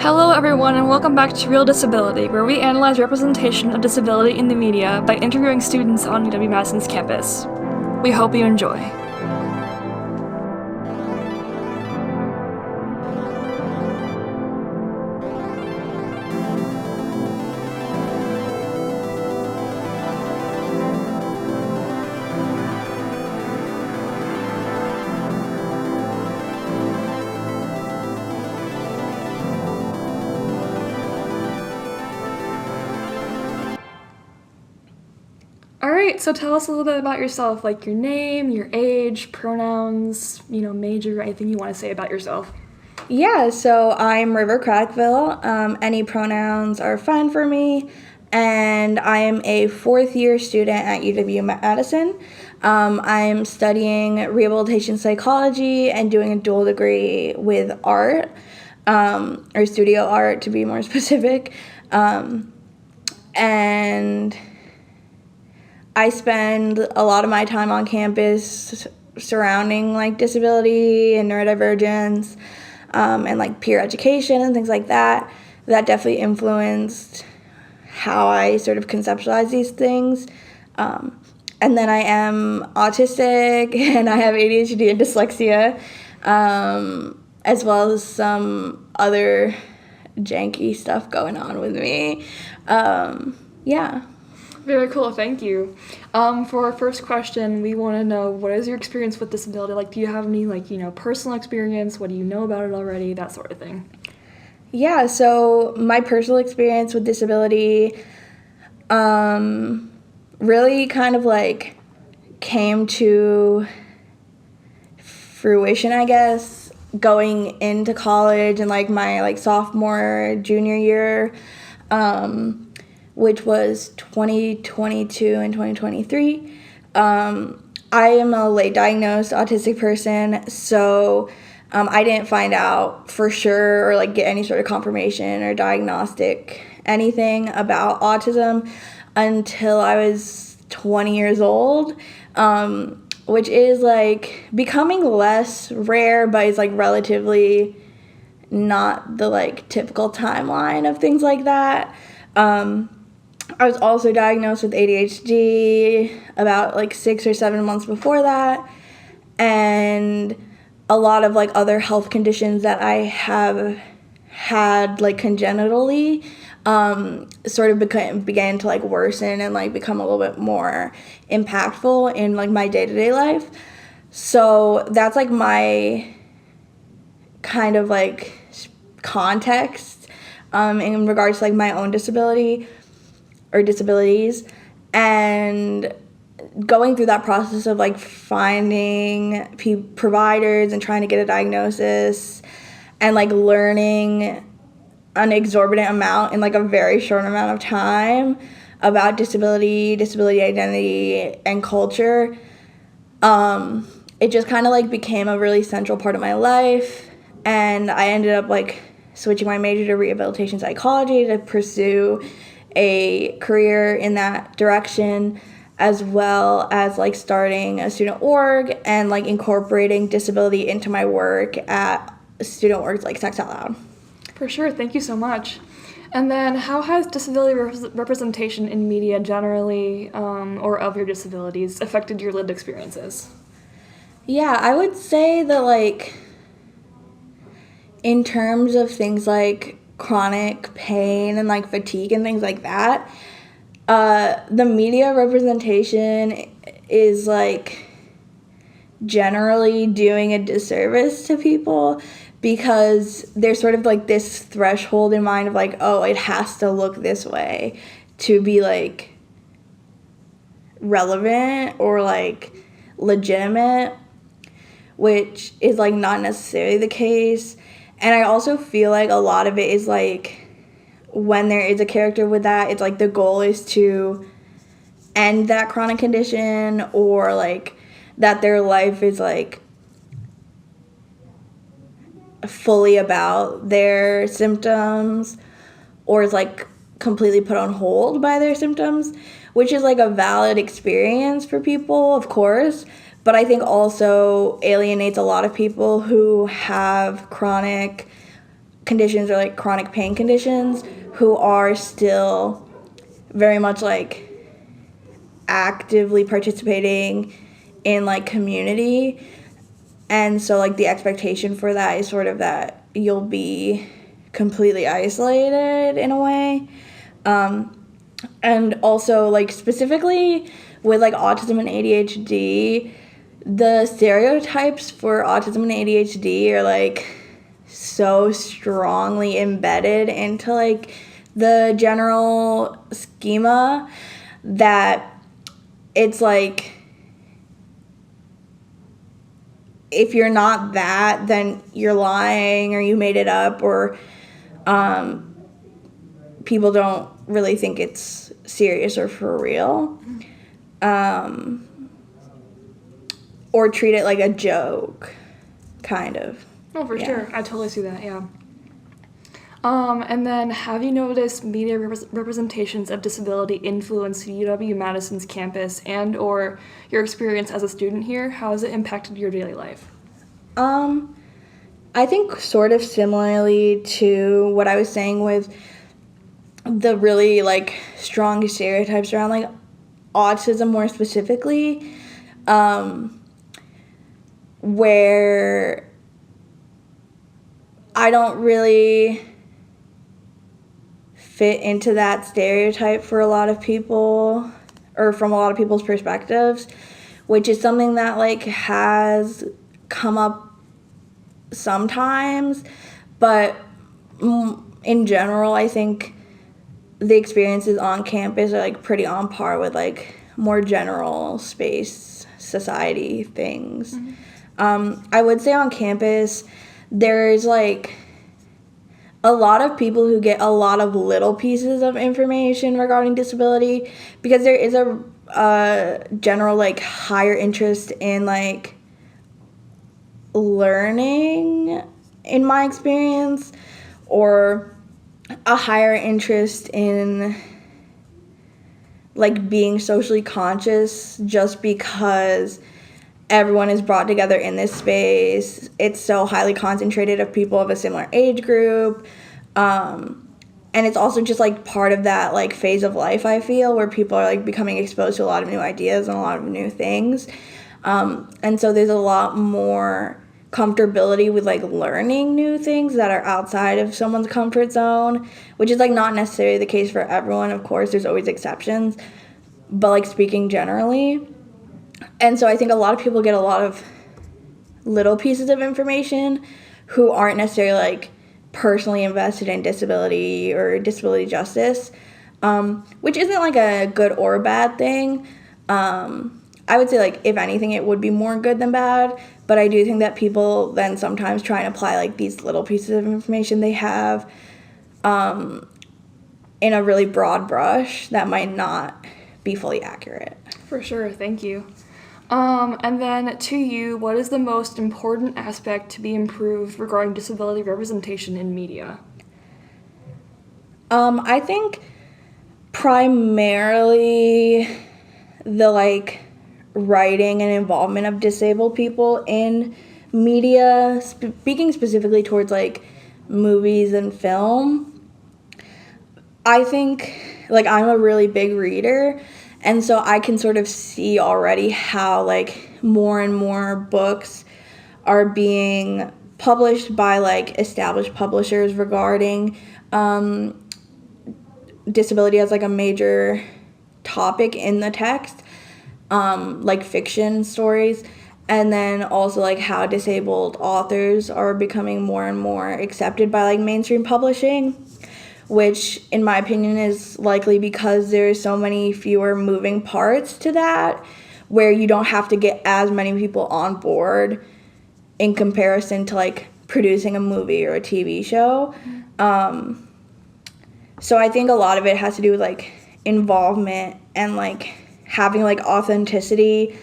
Hello everyone and welcome back to Real Disability, where we analyze representation of disability in the media by interviewing students on UW-Madison's campus. We hope you enjoy. Alright, so tell us a little bit about yourself, like your name, your age, pronouns, major, anything you want to say about yourself. Yeah, so I'm River Crackville. Any pronouns are fine for me, and I am a fourth-year student at UW-Madison. I'm studying rehabilitation psychology and doing a dual degree with art, or studio art to be more specific, and I spend a lot of my time on campus surrounding like disability and neurodivergence, and like peer education and things like that. That definitely influenced how I sort of conceptualize these things. And then I am autistic and I have ADHD and dyslexia, as well as some other janky stuff going on with me. Yeah. Very cool, thank you. For our first question, we want to know, what is your experience with disability? Like, do you have any, personal experience? What do you know about it already? That sort of thing. Yeah, so my personal experience with disability really kind of, came to fruition, I guess, going into college and, my, sophomore, junior year, which was 2022 and 2023. I am a late diagnosed autistic person, so I didn't find out for sure or get any sort of confirmation or diagnostic anything about autism until I was 20 years old, which is becoming less rare, but it's relatively not the typical timeline of things like that. I was also diagnosed with ADHD about 6 or 7 months before that, and a lot of other health conditions that I have had congenitally sort of began to worsen and become a little bit more impactful in my day-to-day life. So that's my kind of context in regards to my own disability or disabilities, and going through that process of finding providers and trying to get a diagnosis and learning an exorbitant amount in a very short amount of time about disability identity, and culture. It just kind of became a really central part of my life, and I ended up switching my major to rehabilitation psychology to pursue a career in that direction, as well as starting a student org and incorporating disability into my work at student orgs like Sex Out Loud. For sure, thank you so much. And then how has disability representation in media generally, or of your disabilities, affected your lived experiences? Yeah, I would say that in terms of things like chronic pain and fatigue and things like that, the media representation is generally doing a disservice to people, because there's sort of this threshold in mind of oh, it has to look this way to be relevant or legitimate, which is not necessarily the case. And I also feel a lot of it is when there is a character with that, it's the goal is to end that chronic condition, or that their life is fully about their symptoms, or is completely put on hold by their symptoms, which is a valid experience for people, of course, but I think also alienates a lot of people who have chronic conditions or like chronic pain conditions who are still very much like actively participating in like community. And so like the expectation for that is sort of that you'll be completely isolated in a way. And also like specifically with like autism and ADHD, the stereotypes for autism and ADHD are like so strongly embedded into like the general schema that it's like if you're not that, then you're lying or you made it up, or people don't really think it's serious or for real, or treat it like a joke, kind of. Oh, for sure. I totally see that, yeah. And then have you noticed media representations of disability influence UW-Madison's campus and or your experience as a student here? How has it impacted your daily life? I think sort of similarly to what I was saying with the really like strong stereotypes around like autism more specifically, where I don't really fit into that stereotype for a lot of people, or from a lot of people's perspectives, which is something that like has come up sometimes, but in general I think the experiences on campus are like pretty on par with like more general space society things. I would say on campus there's like a lot of people who get a lot of little pieces of information regarding disability because there is a general like higher interest in like learning, in my experience, or a higher interest in like being socially conscious just because everyone is brought together in this space. It's so highly concentrated of people of a similar age group. And it's also just like part of that like phase of life, I feel, where people are like becoming exposed to a lot of new ideas and a lot of new things. And so there's a lot more comfortability with like learning new things that are outside of someone's comfort zone, which is like not necessarily the case for everyone. Of course, there's always exceptions, but like speaking generally. And so I think a lot of people get a lot of little pieces of information who aren't necessarily like personally invested in disability or disability justice, which isn't like a good or bad thing. I would say like if anything it would be more good than bad, but I do think that people then sometimes try and apply like these little pieces of information they have in a really broad brush that might not be fully accurate. For sure, thank you. And then to you, what is the most important aspect to be improved regarding disability representation in media? I think primarily the like writing and involvement of disabled people in media, speaking specifically towards like movies and film. I think like I'm a really big reader, and so I can sort of see already how like more and more books are being published by like established publishers regarding disability as like a major topic in the text, like fiction stories, and then also like how disabled authors are becoming more and more accepted by like mainstream publishing, which in my opinion is likely because there's so many fewer moving parts to that, where you don't have to get as many people on board in comparison to like producing a movie or a TV show. So I think a lot of it has to do with like involvement and like having like authenticity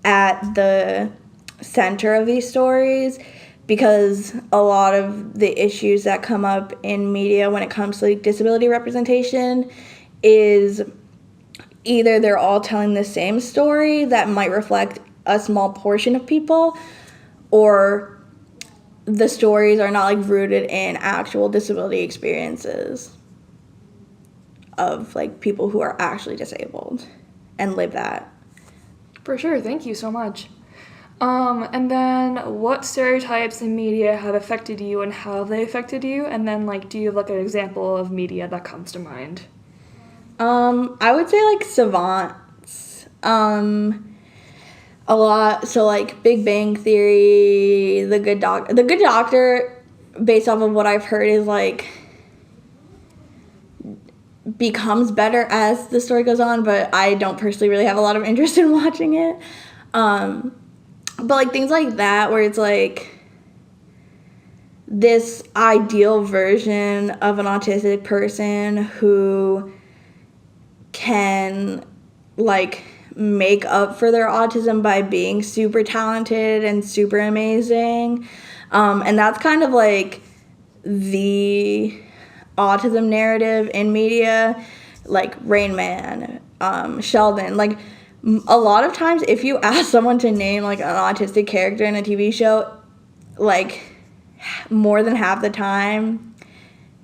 at the center of these stories, because a lot of the issues that come up in media when it comes to like disability representation is either they're all telling the same story that might reflect a small portion of people, or the stories are not like rooted in actual disability experiences of like people who are actually disabled and live that. For sure, thank you so much. And then what stereotypes in media have affected you and how have they affected you? And then like, do you have like an example of media that comes to mind? I would say like savants. A lot. So like Big Bang Theory, The Good Doctor. The Good Doctor, based off of what I've heard, is like becomes better as the story goes on, but I don't personally really have a lot of interest in watching it. But like things like that where it's like this ideal version of an autistic person who can like make up for their autism by being super talented and super amazing. And that's kind of like the autism narrative in media, like Rain Man, Sheldon. Like a lot of times if you ask someone to name like an autistic character in a TV show, like more than half the time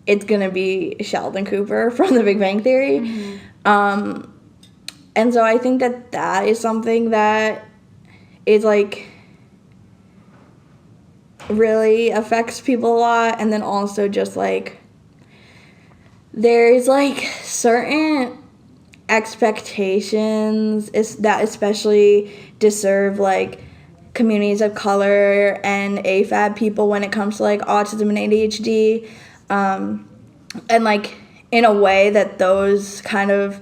it's gonna be Sheldon Cooper from The Big Bang Theory. Mm-hmm. And so I think that is something that is like really affects people a lot. And then also just like there's like certain expectations that especially deserve like communities of color and AFAB people when it comes to like autism and ADHD, and like in a way that those kind of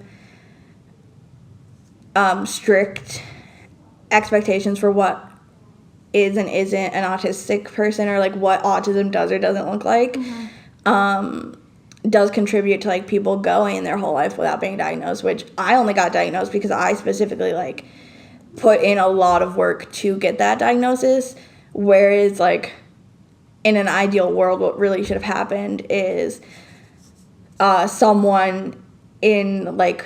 strict expectations for what is and isn't an autistic person or like what autism does or doesn't look like, mm-hmm. Does contribute to like people going their whole life without being diagnosed, which I only got diagnosed because I specifically like put in a lot of work to get that diagnosis, whereas like in an ideal world what really should have happened is someone in like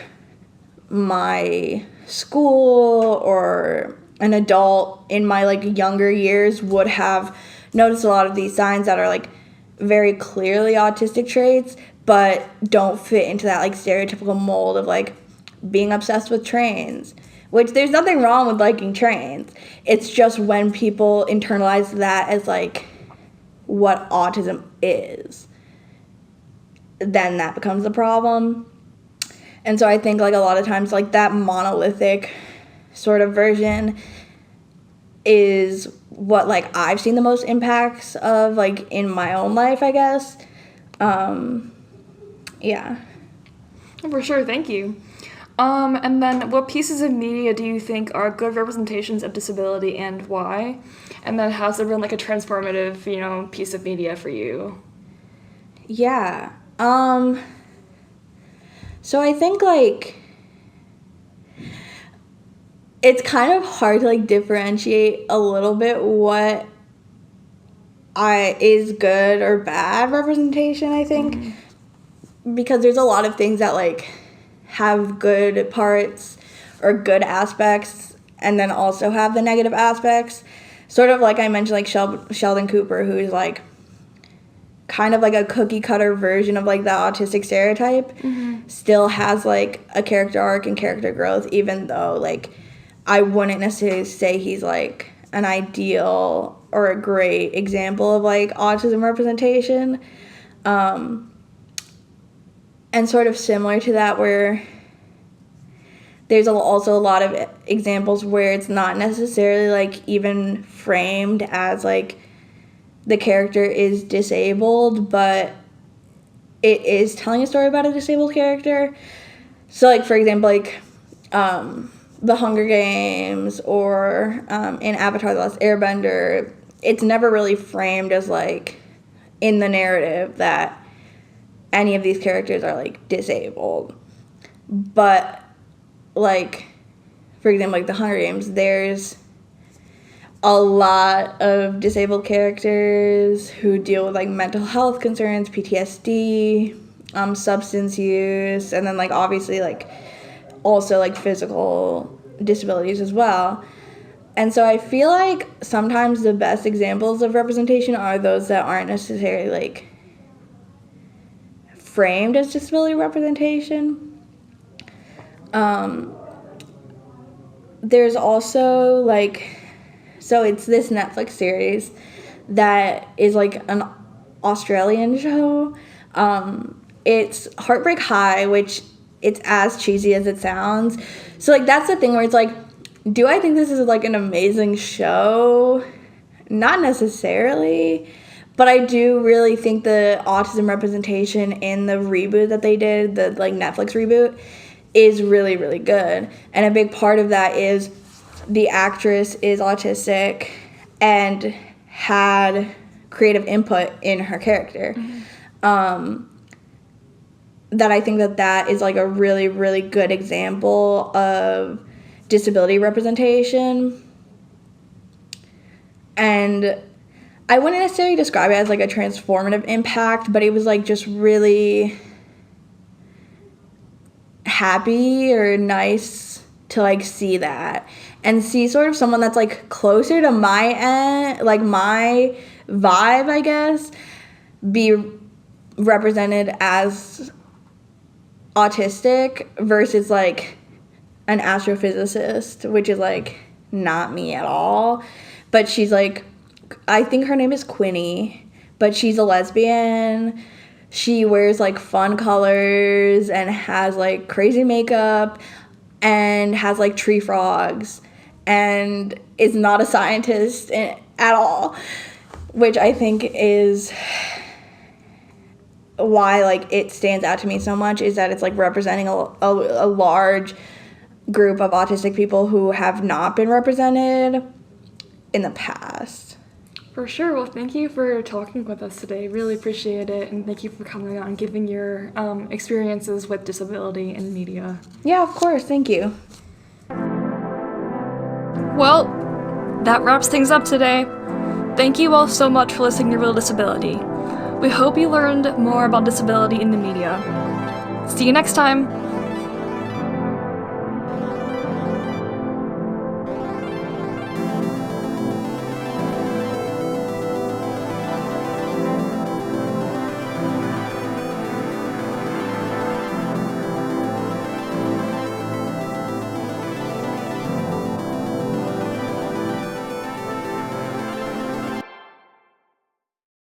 my school or an adult in my like younger years would have noticed a lot of these signs that are like very clearly autistic traits but don't fit into that like stereotypical mold of like being obsessed with trains, which there's nothing wrong with liking trains. It's just when people internalize that as like what autism is, then that becomes the problem. And so I think like a lot of times like that monolithic sort of version is what like I've seen the most impacts of like in my own life, I guess. Yeah. For sure, thank you. And then what pieces of media do you think are good representations of disability and why? And then how's there been like a transformative, piece of media for you? Yeah. So I think like it's kind of hard to like differentiate a little bit what is good or bad representation, I think. Mm-hmm. Because there's a lot of things that like have good parts or good aspects and then also have the negative aspects. Sort of like I mentioned like Sheldon Cooper, who's like kind of like a cookie cutter version of like the autistic stereotype, mm-hmm. still has like a character arc and character growth, even though like I wouldn't necessarily say he's like an ideal or a great example of like autism representation. And sort of similar to that where there's also a lot of examples where it's not necessarily like even framed as like the character is disabled, but it is telling a story about a disabled character. So like for example like The Hunger Games or in Avatar: The Last Airbender, it's never really framed as like in the narrative that any of these characters are like disabled. But like for example like The Hunger Games, there's a lot of disabled characters who deal with like mental health concerns, PTSD, substance use, and then like obviously like also like physical disabilities as well. And so I feel like sometimes the best examples of representation are those that aren't necessarily like framed as disability representation. There's also like, so it's this Netflix series that is like an Australian show. It's Heartbreak High, which it's as cheesy as it sounds. So like that's the thing where it's like, do I think this is like an amazing show? Not necessarily, but I do really think the autism representation in the reboot that they did, the like Netflix reboot, is really, really good. And a big part of that is the actress is autistic and had creative input in her character. That I think that is like a really, really good example of disability representation. And I wouldn't necessarily describe it as like a transformative impact, but it was like just really happy or nice to like see that and see sort of someone that's like closer to my end, like my vibe, I guess, be represented as autistic versus like an astrophysicist, which is like not me at all. But she's like, I think her name is Quinny, but she's a lesbian. She wears like fun colors and has like crazy makeup and has like tree frogs and is not a scientist at all, which I think is why like it stands out to me so much, is that it's like representing a large group of autistic people who have not been represented in the past. For sure. Well, thank you for talking with us today. Really appreciate it, and thank you for coming on and giving your experiences with disability in media. Yeah, of course. Thank you. Well, that wraps things up today. Thank you all so much for listening to Real Disability. We hope you learned more about disability in the media. See you next time.